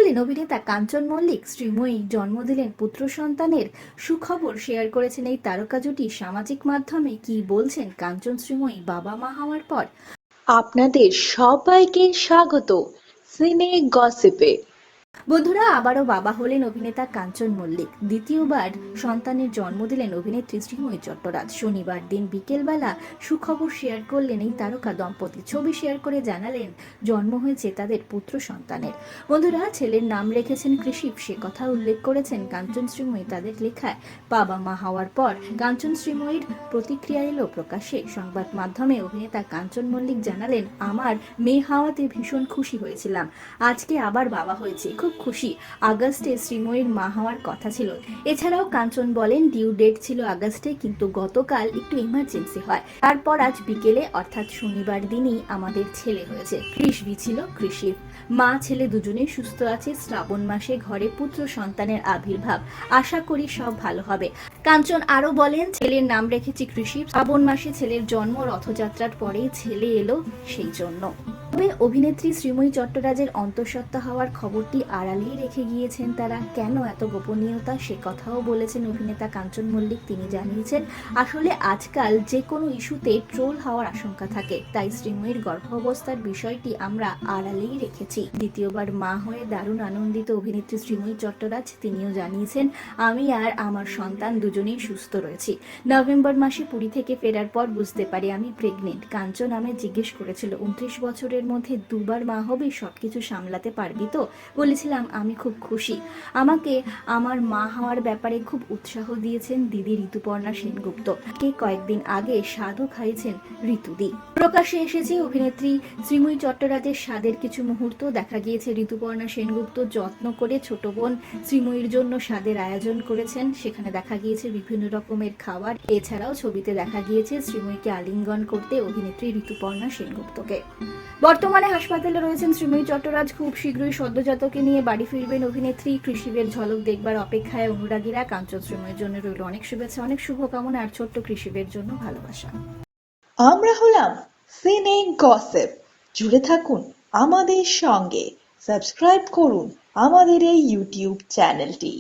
হলেন অভিনেতা কাঞ্চন মল্লিক। শ্রীময়ী জন্ম দিলেন পুত্র সন্তানের সুখবর শেয়ার করেছেন এই তারকা জুটি। সামাজিক মাধ্যমে কি বলছেন কাঞ্চন শ্রীময়ী বাবা মা হওয়ার পর? আপনাদের সবাইকে স্বাগত সিনে গসিপে। বন্ধুরা, আবারও বাবা হলেন অভিনেতা কাঞ্চন মল্লিক। দ্বিতীয়বার সন্তানের জন্ম দিলেন অভিনেত্রী শ্রীময়ী চট্টরাজ। শনিবার দিন বিকেলবেলা সুখবর শেয়ার করলেন এই তারকা দম্পতি। ছবি শেয়ার করে জানালেন জন্ম হয়েছে তাদের পুত্র সন্তানের। বন্ধুরা, ছেলের নাম রেখেছেন কৃষিপ, সে কথা উল্লেখ করেছেন কাঞ্চন শ্রীময়ী তাদের লেখায়। বাবা মা হওয়ার পর কাঞ্চন শ্রীময়ীর প্রতিক্রিয়া এলো প্রকাশ্যে। সংবাদ মাধ্যমে অভিনেতা কাঞ্চন মল্লিক জানালেন, আমার মেয়ে হওয়াতে ভীষণ খুশি হয়েছিলাম। আজকে আবার বাবা হয়েছে, খুব খুশি। আগস্টে শ্রীময়ীর মা হওয়ার কথা ছিল। এছাড়াও কাঞ্চন বলেন, ডিউ ডেট ছিল আগস্টে, কিন্তু গতকাল একটু ইমার্জেন্সি হয়। তারপর আজ বিকেলে অর্থাৎ শনিবার দিনই আমাদের ছেলে হয়েছে। কৃষবি ছিল কৃষি। মা ছেলে দুজনেই সুস্থ আছে। শ্রাবণ মাসে ঘরে পুত্র সন্তানের আবির্ভাব, আশা করি সব ভালো হবে। কাঞ্চন আরো বলেন, ছেলের নাম রেখেছি কৃষি। শ্রাবণ মাসে ছেলের জন্ম, রথযাত্রার পরেই ছেলে এলো, সেই জন্য। তবে অভিনেত্রী শ্রীময়ী চট্টরাজের অন্তঃসত্ত্বা হওয়ার খবরটি আড়ালেই রেখে গিয়েছেন তারা। কেন এত গোপনীয়তা, সে কথাও বলেছেন অভিনেতা কাঞ্চন মল্লিক। তিনি জানিয়েছেন, আসলে আজকাল যে কোনো ইস্যুতে ট্রোল হওয়ার আশঙ্কা থাকে, তাই শ্রীময়ীর গর্ভাবস্থার বিষয়টি আমরা আড়ালেই রেখেছি। দ্বিতীয়বার মা হয়ে দারুণ আনন্দিত অভিনেত্রী শ্রীময়ী চট্টরাজ। তিনিও জানিয়েছেন, আমি আর আমার সন্তান দুজনেই সুস্থ রয়েছি। নভেম্বর মাসে পুরী থেকে ফেরার পর বুঝতে পারি আমি প্রেগনেন্ট। কাঞ্চন আমায় জিজ্ঞেস করেছিল, 29 বছরের মধ্যে দুবার মা হবি, সবকিছু সামলাতে পারবি তো? বলেছিলাম আমি খুব খুশি। আমাকে আমার মা হওয়ার ব্যাপারে খুব উৎসাহ দিয়েছেন দিদি ঋতুপর্ণা সেনগুপ্ত। কে কয়েকদিন আগে স্বাদও খাইয়েছেন ঋতুদি। প্রকাশ্যে এসেছে অভিনেত্রী শ্রীময়ী চট্টরাজের স্বাদের কিছু মুহূর্ত। দেখা গিয়েছে ঋতুপর্ণা সেনগুপ্ত যত্ন করে ছোট বোন শ্রীময়ীর জন্য স্বাদের আয়োজন করেছেন। সেখানে দেখা গিয়েছে বিভিন্ন রকমের খাবার। এছাড়াও ছবিতে দেখা গিয়েছে শ্রীময়ীকে আলিঙ্গন করতে অভিনেত্রী ঋতুপর্ণা সেনগুপ্তকে। বর্তমানে হাসপাতালে রয়েছেন শ্রীময়ী চট্টরাজ। খুব শীঘ্রই সদ্যজাতকে নিয়ে বাড়ি ফিরবেন অভিনেত্রী। কৃষিবের ঝলক দেখবার অপেক্ষায় অনুরাগীরা। কাঞ্চন শ্রীময়ীর জন্য রইল অনেক শুভেচ্ছা, অনেক শুভকামনা, আর ছোট্ট কৃষিবের জন্য ভালোবাসা। আমরা হলাম সিনে গসিপ। জুড়ে থাকুন আমাদের সঙ্গে, সাবস্ক্রাইব করুন আমাদের এই ইউটিউব চ্যানেলটি।